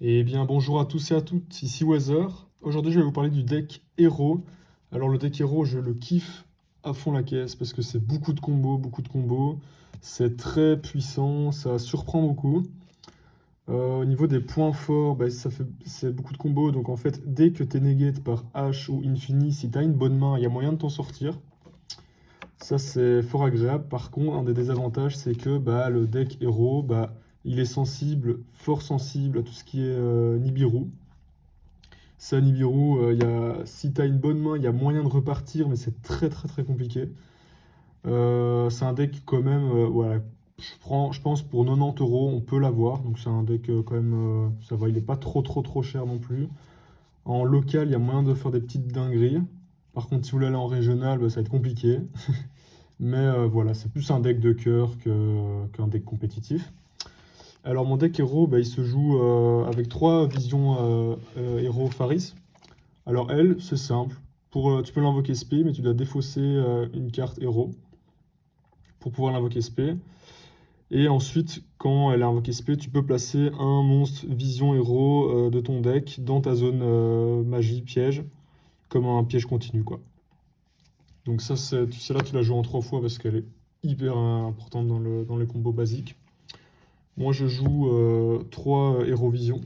Eh bien, bonjour à tous et à toutes, ici Weather. Aujourd'hui, je vais vous parler du deck Hero. Alors, le deck Hero, je le kiffe à fond la caisse parce que c'est beaucoup de combos, beaucoup de combos. C'est très puissant, ça surprend beaucoup. Au niveau des points forts, bah, c'est beaucoup de combos. Donc, en fait, dès que tu es negate par H ou Infini, si tu as une bonne main, il y a moyen de t'en sortir. Ça, c'est fort agréable. Par contre, un des désavantages, c'est que bah, le deck Hero, bah, il est sensible, fort sensible à tout ce qui est Nibiru. Ça, Nibiru, si tu as une bonne main, il y a moyen de repartir, mais c'est très très très compliqué. C'est un deck quand même, voilà, je pense pour 90 euros, on peut l'avoir. Donc c'est un deck quand même, ça va, il n'est pas trop cher non plus. En local, il y a moyen de faire des petites dingueries. Par contre, si vous voulez aller en régional, bah, ça va être compliqué. Mais voilà, c'est plus un deck de cœur qu'un deck compétitif. Alors mon deck héros, bah, il se joue avec trois visions héros Faris. Alors elle, c'est simple. Tu peux l'invoquer SP, mais tu dois défausser une carte héros pour pouvoir l'invoquer SP. Et ensuite, quand elle est invoquée SP, tu peux placer un monstre vision héros de ton deck dans ta zone magie piège, comme un piège continu, quoi. Donc ça, celle-là, tu la joues en 3 fois parce qu'elle est hyper importante dans les combos basiques. Moi, je joue 3 héros vision.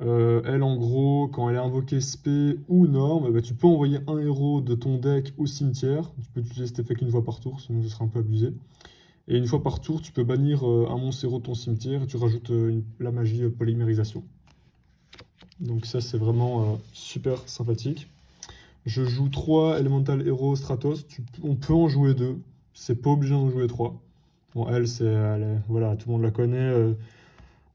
Elle, en gros, quand elle est invoquée SP ou norme, bah, tu peux envoyer un héros de ton deck au cimetière. Tu peux utiliser cet effet qu'une fois par tour, sinon ce sera un peu abusé. Et une fois par tour, tu peux bannir un monstre héros de ton cimetière et tu rajoutes la magie polymérisation. Donc ça, c'est vraiment super sympathique. Je joue 3 Elemental Hero Stratos. On peut en jouer 2. C'est pas obligé d'en jouer 3. Bon, voilà, tout le monde la connaît.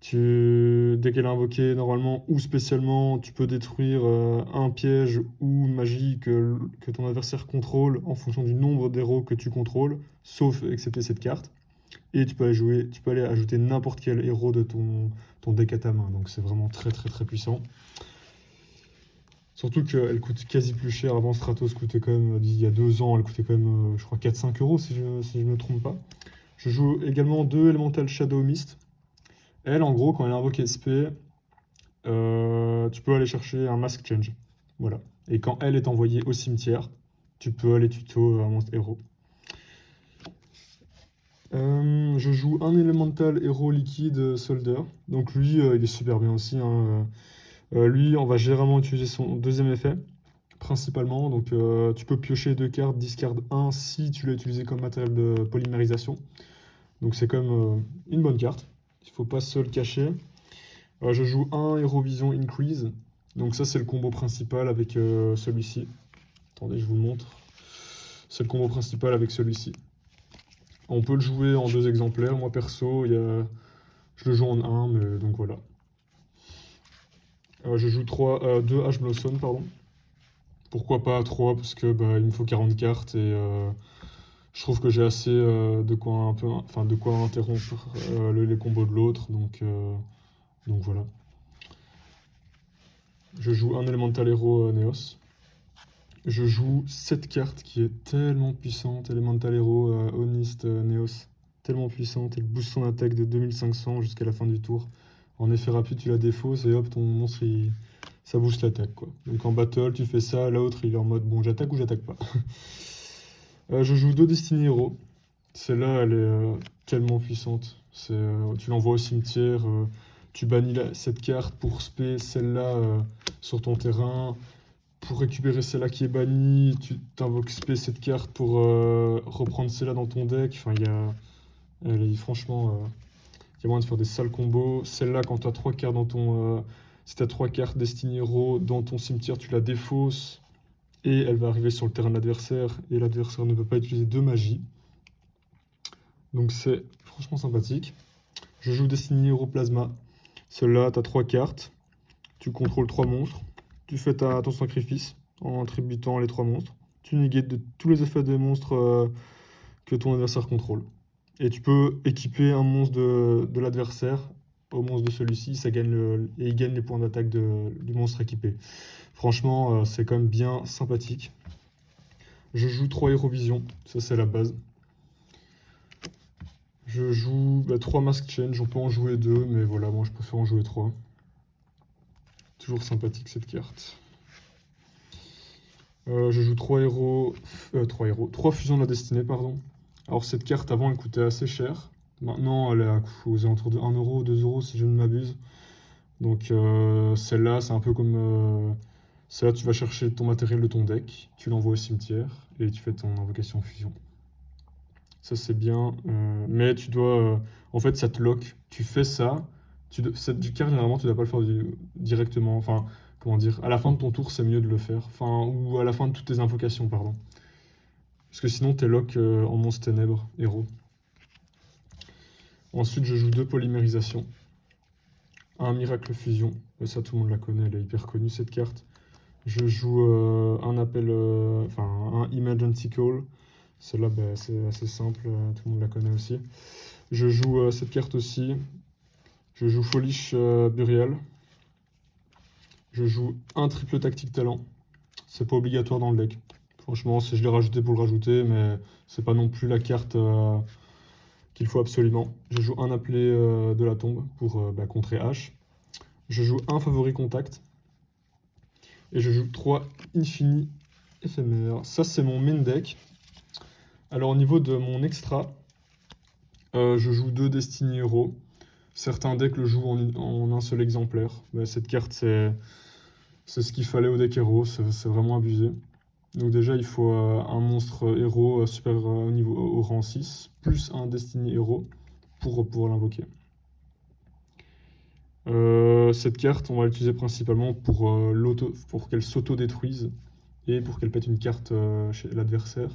Dès qu'elle est invoquée, normalement ou spécialement, tu peux détruire un piège ou une magie que ton adversaire contrôle en fonction du nombre d'héros que tu contrôles, sauf excepté cette carte. Et tu peux aller ajouter n'importe quel héros de ton deck à ta main. Donc c'est vraiment très très très puissant. Surtout qu'elle coûte quasi plus cher. Avant, Stratos coûtait quand même, il y a 2 ans, elle coûtait quand même, je crois, 4-5 euros si je ne me trompe pas. Je joue également 2 Elemental Shadow Mist. Elle, en gros, quand elle invoque SP, tu peux aller chercher un Mask Change. Voilà. Et quand elle est envoyée au cimetière, tu peux aller tuto un monstre héros. Je joue un Elemental héros liquide Solder. Donc lui, il est super bien aussi, hein. Lui, on va généralement utiliser son deuxième effet, principalement. Donc tu peux piocher 2 cartes, discard 1 si tu l'as utilisé comme matériel de polymérisation. Donc c'est quand même une bonne carte. Il ne faut pas se le cacher. Je joue un Hero Vision Increase. Donc ça, c'est le combo principal avec celui-ci. Attendez, je vous le montre. C'est le combo principal avec celui-ci. On peut le jouer en 2 exemplaires. Moi, perso, je le joue en 1, mais donc voilà. Je joue 2 H Blossom, pardon. Pourquoi pas 3? Parce que bah, il me faut 40 cartes et je trouve que j'ai assez de quoi interrompre les combos de l'autre. Donc voilà. Je joue un Elemental Hero Neos. Je joue cette carte qui est tellement puissante, Elemental Hero Honest Neos. Tellement puissante, elle booste son attaque de 2500 jusqu'à la fin du tour. En effet rapide, tu la défausses et hop, ton monstre, ça booste l'attaque, quoi. Donc en battle, tu fais ça, l'autre, il est en mode, bon, j'attaque ou j'attaque pas. Je joue 2 Destiny Hero. Celle-là, elle est tellement puissante. Tu l'envoies au cimetière, tu bannis cette carte pour spé celle-là sur ton terrain. Pour récupérer celle-là qui est bannie, tu t'invoques spé cette carte pour reprendre celle-là dans ton deck. Enfin, franchement, il y a moyen de faire des sales combos. Celle-là, quand tu as 3 cartes si tu as 3 cartes Destiny Hero dans ton cimetière, tu la défausses et elle va arriver sur le terrain de l'adversaire et l'adversaire ne peut pas utiliser de magie. Donc c'est franchement sympathique. Je joue Destiny Hero Plasma. Celle-là, tu as 3 cartes. Tu contrôles 3 monstres. Tu fais ton sacrifice en tributant les 3 monstres. Tu négates de tous les effets des monstres que ton adversaire contrôle. Et tu peux équiper un monstre de l'adversaire au monstre de celui-ci, et il gagne les points d'attaque du monstre équipé. Franchement, c'est quand même bien sympathique. Je joue 3 Hérovision, ça c'est la base. Je joue 3 Mask Change, on peut en jouer 2, mais voilà, moi je préfère en jouer 3. Toujours sympathique cette carte. Je joue 3 héros, 3 fusions de la destinée, pardon. Alors cette carte avant elle coûtait assez cher. Maintenant elle est aux alentours de 1 euro, 2 euros si je ne m'abuse. Donc celle-là c'est un peu comme... celle-là tu vas chercher ton matériel de ton deck, tu l'envoies au cimetière et tu fais ton invocation fusion. Ça c'est bien, mais tu dois... en fait ça te lock, tu fais ça, cette carte généralement tu dois pas le faire directement, enfin comment dire, à la fin de ton tour c'est mieux de le faire, enfin ou à la fin de toutes tes invocations pardon. Parce que sinon t'es lock en monstre ténèbres, héros. Ensuite je joue 2 polymérisations, un miracle fusion, ça tout le monde la connaît, elle est hyper connue cette carte. Je joue un appel, enfin un emergency call. Celle-là, c'est assez simple, tout le monde la connaît aussi. Je joue cette carte aussi. Je joue Foolish Burial. Je joue un triple tactique talent. C'est pas obligatoire dans le deck. Franchement, si je l'ai rajouté pour le rajouter, mais c'est pas non plus la carte qu'il faut absolument. Je joue un appelé de la tombe pour contrer H. Je joue un favori contact. Et je joue 3 infini éphémères. Ça, c'est mon main deck. Alors, au niveau de mon extra, je joue 2 Destiny Hero. Certains decks le jouent en un seul exemplaire. Cette carte, c'est ce qu'il fallait au deck héros. C'est vraiment abusé. Donc déjà, il faut un monstre héros supérieur au rang 6, plus un Destiny Hero pour pouvoir l'invoquer. Cette carte, on va l'utiliser principalement pour qu'elle s'auto-détruise et pour qu'elle pète une carte chez l'adversaire.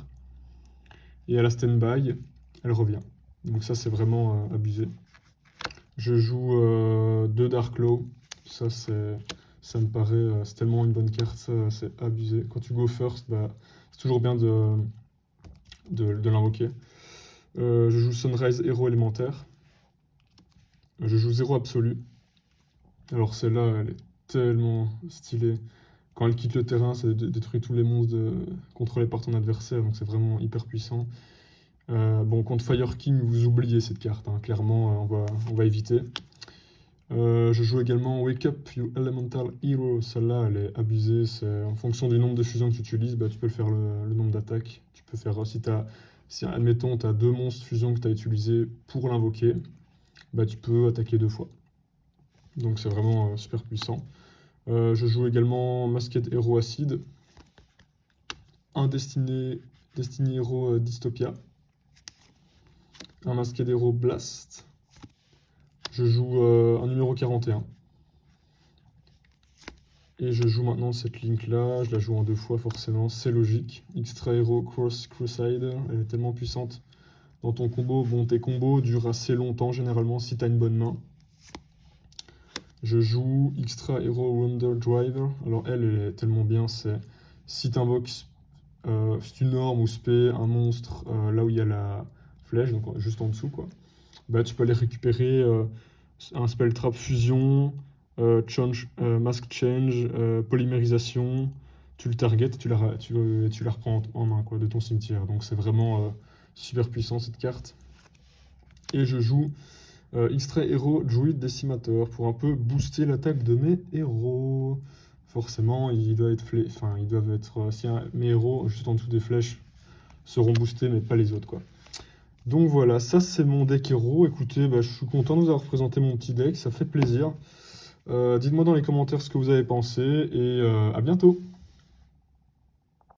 Et à la stand-by, elle revient. Donc ça, c'est vraiment abusé. Je joue 2 Darklaw. Ça me paraît, c'est tellement une bonne carte, c'est abusé. Quand tu go first, c'est toujours bien de l'invoquer. Je joue Sunrise Héros élémentaire. Je joue 0 absolu. Alors celle-là, elle est tellement stylée. Quand elle quitte le terrain, ça détruit tous les monstres contrôlés par ton adversaire, donc c'est vraiment hyper puissant. Bon, contre Fire King, vous oubliez cette carte, hein. Clairement, on va éviter. Je joue également Wake Up You Elemental Hero. Celle-là, elle est abusée. C'est en fonction du nombre de fusions que tu utilises, tu peux faire le nombre d'attaques. Tu peux faire, si admettons, tu as 2 monstres fusions que tu as utilisés pour l'invoquer, tu peux attaquer 2 fois. Donc c'est vraiment super puissant. Je joue également Masked Hero Acid, un Destiny Hero Dystopia, un Masked Hero Blast. Je joue un numéro 41. Et je joue maintenant cette link-là, je la joue en 2 fois forcément, c'est logique. Extra Hero Cross Crusader, elle est tellement puissante dans ton combo. Bon, tes combos durent assez longtemps généralement si tu as une bonne main. Je joue Extra Hero Wonder Driver. Alors elle est tellement bien, c'est si tu invoques Stunorm ou Spé, un monstre là où il y a la flèche, donc juste en dessous quoi, tu peux aller récupérer un spell trap fusion, mask change, polymérisation, tu le target, tu la reprends en main quoi, de ton cimetière. Donc c'est vraiment super puissant cette carte. Et je joue Extra Hero Druid Decimator pour un peu booster l'attaque de mes héros. Forcément, ils doivent être si mes héros juste en dessous des flèches seront boostés, mais pas les autres quoi. Donc voilà, ça c'est mon deck héros. Écoutez, je suis content de vous avoir présenté mon petit deck, ça fait plaisir. Dites-moi dans les commentaires ce que vous avez pensé et à bientôt.